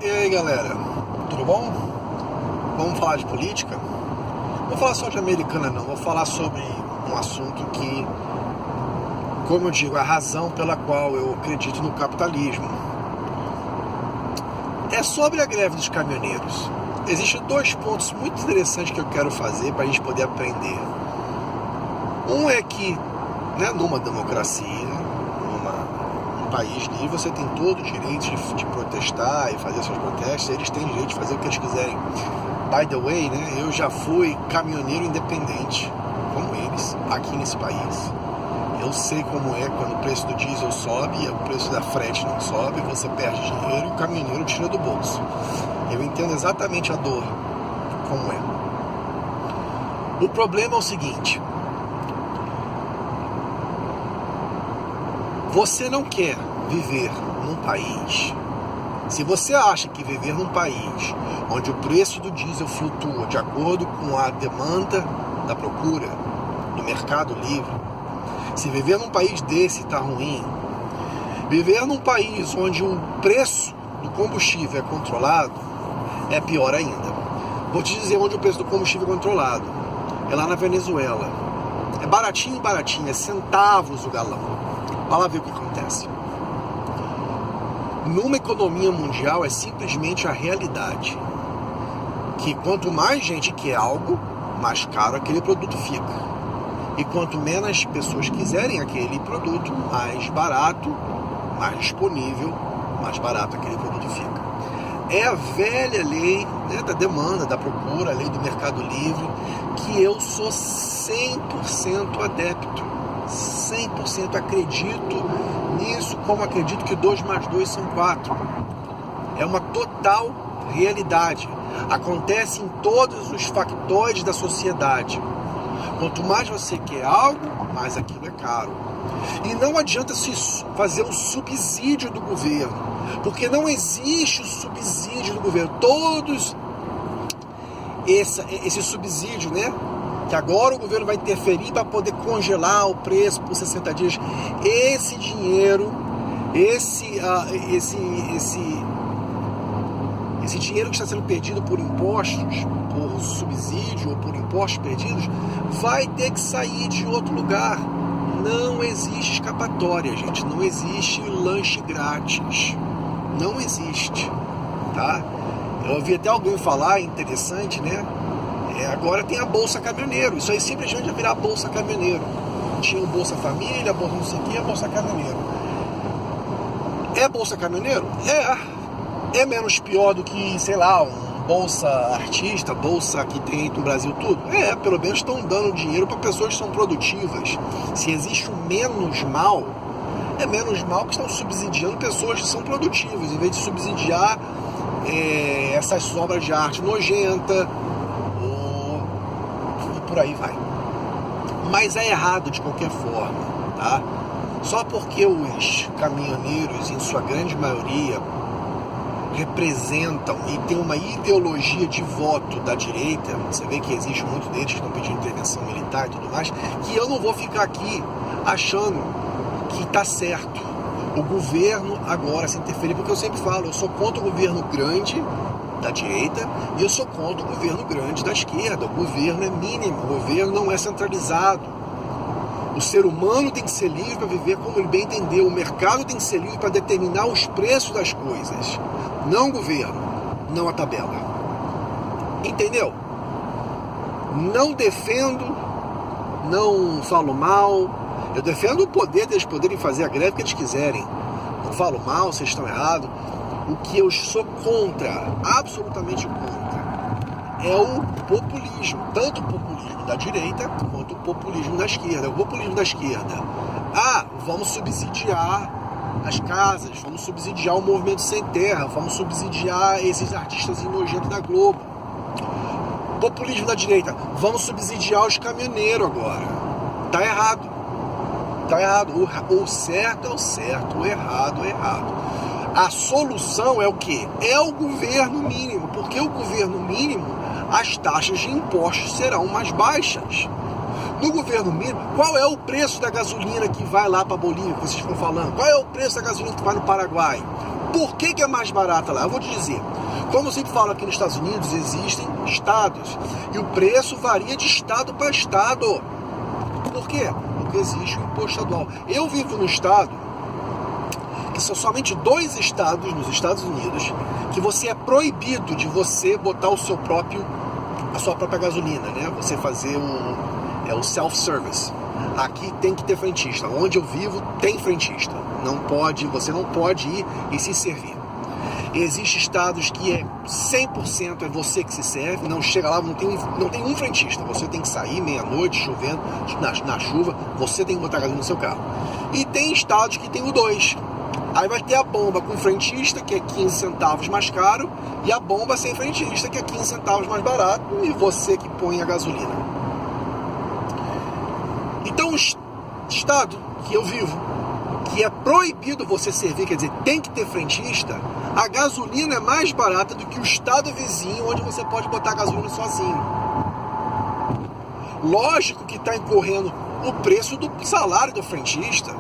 E aí galera, tudo bom? Vamos falar de política? Não vou falar só de americana não, vou falar sobre um assunto que, como eu digo, a razão pela qual eu acredito no capitalismo. É sobre a greve dos caminhoneiros. Existem dois pontos muito interessantes que eu quero fazer para a gente poder aprender. Um é que, numa democracia, num país livre, você tem todo o direito de protestar e fazer seus protestos. Eles têm direito de fazer o que eles quiserem. By the way, eu já fui caminhoneiro independente, como eles, aqui nesse país. Eu sei como é quando o preço do diesel sobe e o preço da frete não sobe, você perde dinheiro e o caminhoneiro tira do bolso. Eu entendo exatamente a dor, como é. O problema é o seguinte: você não quer viver num país. Se você acha que viver num país onde o preço do diesel flutua de acordo com a demanda da procura do mercado livre, se viver num país desse está ruim, viver num país onde o preço do combustível é controlado, é pior ainda. Vou te dizer onde o preço do combustível é controlado. É lá na Venezuela. É baratinho, é centavos o galão. Vai lá ver o que acontece. Numa economia mundial é simplesmente a realidade que quanto mais gente quer algo, mais caro aquele produto fica. E quanto menos pessoas quiserem aquele produto, mais barato, mais disponível, mais barato aquele produto fica. É a velha lei da demanda, da procura, a lei do mercado livre, que eu sou 100% adepto. 100% acredito nisso, como acredito que 2 mais 2 são 4. É uma total realidade. Acontece em todos os factores da sociedade. Quanto mais você quer algo, mais aquilo é caro. E não adianta se fazer um subsídio do governo, porque não existe o subsídio do governo. Todos esse subsídio, que agora o governo vai interferir para poder congelar o preço por 60 dias. Esse dinheiro, esse dinheiro que está sendo perdido por impostos, por subsídio ou por impostos perdidos, vai ter que sair de outro lugar. Não existe escapatória, gente. Não existe lanche grátis. Não existe, tá? Eu ouvi até alguém falar, interessante, agora tem a Bolsa Caminhoneiro. Isso aí simplesmente vai virar Bolsa Caminhoneiro. Tinha o Bolsa Família, Bolsa não sei o que, a Bolsa Caminhoneiro. É Bolsa Caminhoneiro? É menos pior do que, um Bolsa Artista, Bolsa que tem no Brasil tudo? Pelo menos estão dando dinheiro para pessoas que são produtivas. Se existe um menos mal, é menos mal que estão subsidiando pessoas que são produtivas, em vez de subsidiar essas obras de arte nojenta, por aí vai. Mas é errado de qualquer forma, tá? Só porque os caminhoneiros, em sua grande maioria, representam e tem uma ideologia de voto da direita, você vê que existe muito deles que estão pedindo intervenção militar e tudo mais, que eu não vou ficar aqui achando que está certo o governo agora se interferir, porque eu sempre falo, eu sou contra o governo grande da direita e eu sou contra o governo grande da esquerda. O governo é mínimo, o governo não é centralizado. O ser humano tem que ser livre para viver como ele bem entender. O mercado tem que ser livre para determinar os preços das coisas. Não o governo, não a tabela. Entendeu? Não defendo, não falo mal. Eu defendo o poder deles poderem fazer a greve que eles quiserem. Não falo mal, vocês estão errados. O que eu sou contra, absolutamente contra, é o populismo. Tanto o populismo da direita quanto o populismo da esquerda. O populismo da esquerda. Vamos subsidiar as casas, vamos subsidiar o movimento sem terra, vamos subsidiar esses artistas nojentos da Globo. Populismo da direita, vamos subsidiar os caminhoneiros agora. Tá errado. Tá errado. O certo é o certo, o errado é o errado. A solução é o quê? É o governo mínimo, porque o governo mínimo, as taxas de impostos serão mais baixas. No governo mínimo, qual é o preço da gasolina que vai lá para a Bolívia, que vocês estão falando? Qual é o preço da gasolina que vai no Paraguai? Por que é mais barata lá? Eu vou te dizer. Como eu sempre falo, aqui nos Estados Unidos existem estados e o preço varia de estado para estado. Por quê? Porque existe o imposto estadual. Eu vivo no estado que são somente 2 estados nos Estados Unidos que você é proibido de você botar a sua própria gasolina, né? Você fazer o self-service. Aqui tem que ter frentista. Onde eu vivo tem frentista. Você não pode ir e se servir. Existem estados que é 100% é você que se serve, não chega lá, não tem um frentista. Você tem que sair meia-noite, chovendo, na chuva, você tem que botar gasolina no seu carro. E tem estados que tem o 2. Aí vai ter a bomba com frentista, que é 15 centavos mais caro, e a bomba sem frentista, que é 15 centavos mais barato, e você que põe a gasolina. Então, o estado que eu vivo, que é proibido você servir, quer dizer, tem que ter frentista, a gasolina é mais barata do que o estado vizinho, onde você pode botar a gasolina sozinho. Lógico que está incorrendo o preço do salário do frentista.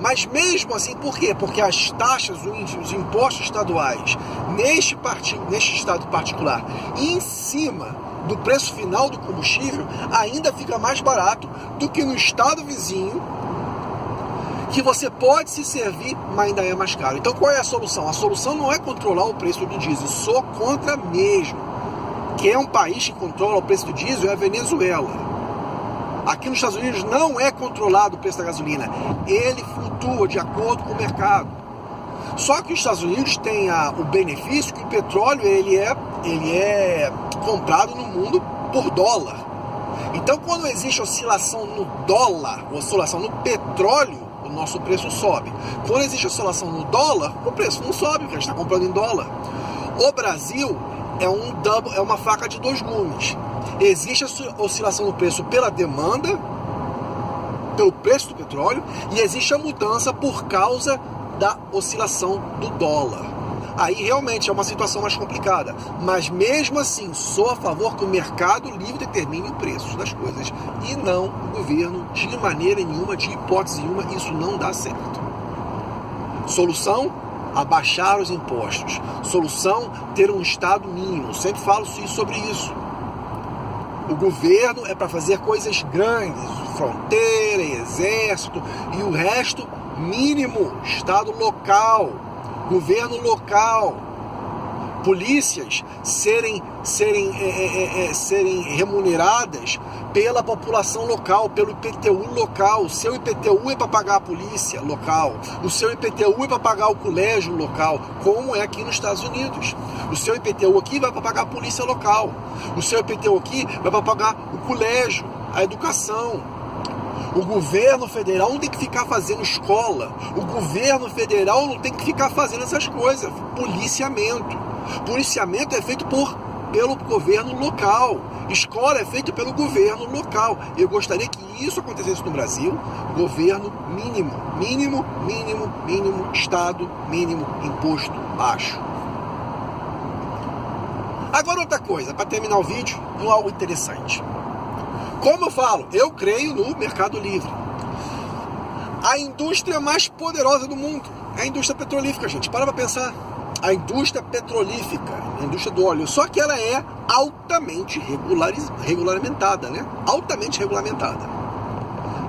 Mas mesmo assim, por quê? Porque as taxas, os impostos estaduais, neste estado particular, em cima do preço final do combustível, ainda fica mais barato do que no estado vizinho, que você pode se servir, mas ainda é mais caro. Então qual é a solução? A solução não é controlar o preço do diesel, sou contra mesmo. Quem é um país que controla o preço do diesel é a Venezuela. Aqui nos Estados Unidos não é controlado o preço da gasolina, ele flutua de acordo com o mercado. Só que os Estados Unidos têm o benefício que o petróleo ele é comprado no mundo por dólar. Então quando existe oscilação no dólar, oscilação no petróleo, o nosso preço sobe. Quando existe oscilação no dólar, o preço não sobe, porque a gente está comprando em dólar. O Brasil é uma faca de 2 gumes. Existe a oscilação no preço pela demanda, pelo preço do petróleo, e existe a mudança por causa da oscilação do dólar. Aí realmente é uma situação mais complicada, mas mesmo assim sou a favor que o mercado livre determine o preço das coisas e não o governo, de maneira nenhuma, de hipótese nenhuma. Isso não dá certo. Solução? Abaixar os impostos. Solução? Ter um estado mínimo. Sempre falo sobre isso. O governo é para fazer coisas grandes, fronteira, exército, e o resto mínimo, estado local, governo local, polícias serem remuneradas pela população local, pelo IPTU local. O seu IPTU é para pagar a polícia local, o seu IPTU é para pagar o colégio local, como é aqui nos Estados Unidos. O seu IPTU aqui vai para pagar a polícia local, o seu IPTU aqui vai para pagar o colégio, a educação. O governo federal não tem que ficar fazendo escola, o governo federal não tem que ficar fazendo essas coisas. Policiamento é feito pelo governo local. Escola é feita pelo governo local. Eu gostaria que isso acontecesse no Brasil. Governo mínimo, estado mínimo, imposto baixo. Agora outra coisa, para terminar o vídeo, algo interessante. Como eu falo, eu creio no mercado livre. A indústria mais poderosa do mundo é a indústria petrolífera, gente. Para pensar. A indústria petrolífera, a indústria do óleo, só que ela é altamente regulamentada, né? Altamente regulamentada.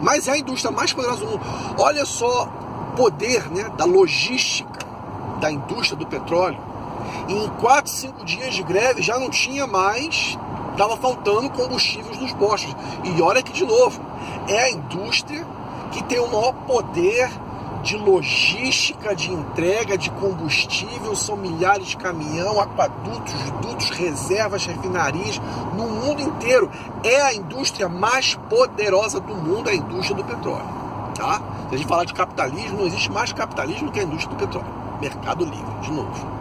Mas é a indústria mais poderosa do mundo. Olha só o poder, né, da logística da indústria do petróleo. Em 4, 5 dias de greve já não tinha mais, estava faltando combustíveis nos postos. E olha que, de novo, é a indústria que tem o maior poder de logística, de entrega de combustível. São milhares de caminhão, aquadutos, dutos, reservas, refinarias no mundo inteiro. É a indústria mais poderosa do mundo, a indústria do petróleo, tá? Se a gente falar de capitalismo, não existe mais capitalismo que a indústria do petróleo. Mercado livre, de novo.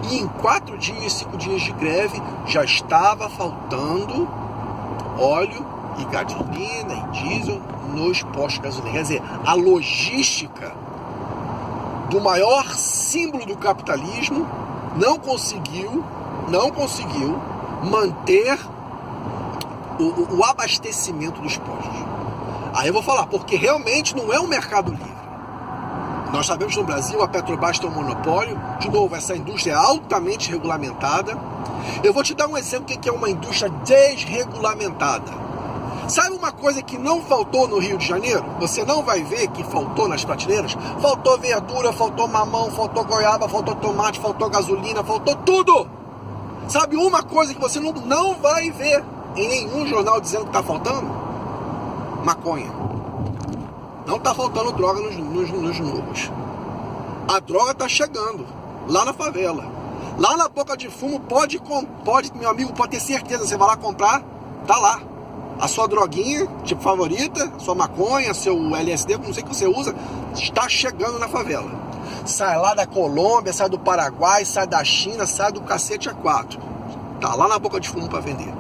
E em 4 dias, 5 dias de greve, já estava faltando óleo e gasolina e diesel nos postos de gasolina. Quer dizer, a logística do maior símbolo do capitalismo não conseguiu manter o abastecimento dos postos. Aí eu vou falar, porque realmente não é um mercado livre. Nós sabemos que no Brasil a Petrobras tem um monopólio. De novo, essa indústria é altamente regulamentada. Eu vou te dar um exemplo do que é uma indústria desregulamentada. Sabe uma coisa que não faltou no Rio de Janeiro? Você não vai ver que faltou nas prateleiras? Faltou verdura, faltou mamão, faltou goiaba, faltou tomate, faltou gasolina, faltou tudo! Sabe uma coisa que você não vai ver em nenhum jornal dizendo que está faltando? Maconha. Não está faltando droga nos morros. A droga está chegando lá na favela. Lá na Boca de Fumo, pode, meu amigo, pode ter certeza. Você vai lá comprar, tá lá. A sua droguinha, tipo favorita, sua maconha, seu LSD, não sei o que você usa, está chegando na favela. Sai lá da Colômbia, sai do Paraguai, sai da China, sai do cacete A4. Tá lá na Boca de Fumo para vender.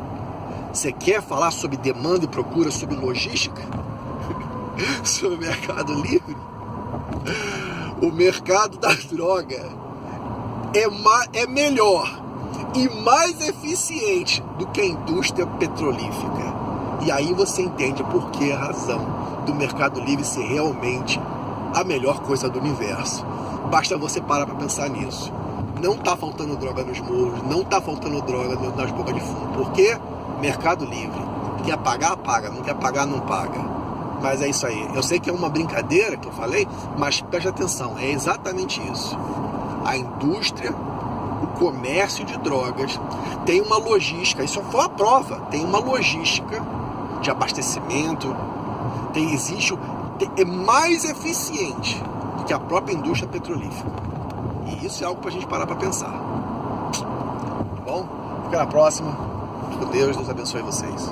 Você quer falar sobre demanda e procura, sobre logística? Sobre o Mercado Livre? O mercado da droga é melhor e mais eficiente do que a indústria petrolífera. E aí você entende por que a razão do Mercado Livre ser realmente a melhor coisa do universo. Basta você parar para pensar nisso. Não tá faltando droga nos morros, não tá faltando droga nas bocas de fumo. Por quê? Mercado Livre. Quer pagar, paga. Não quer pagar, não paga. Mas é isso aí. Eu sei que é uma brincadeira que eu falei, mas preste atenção, é exatamente isso. A indústria, o comércio de drogas tem uma logística, isso foi a prova, tem uma logística de abastecimento, é mais eficiente do que a própria indústria petrolífera. E isso é algo para a gente parar para pensar. Tá bom? Fica na próxima. Com Deus abençoe vocês.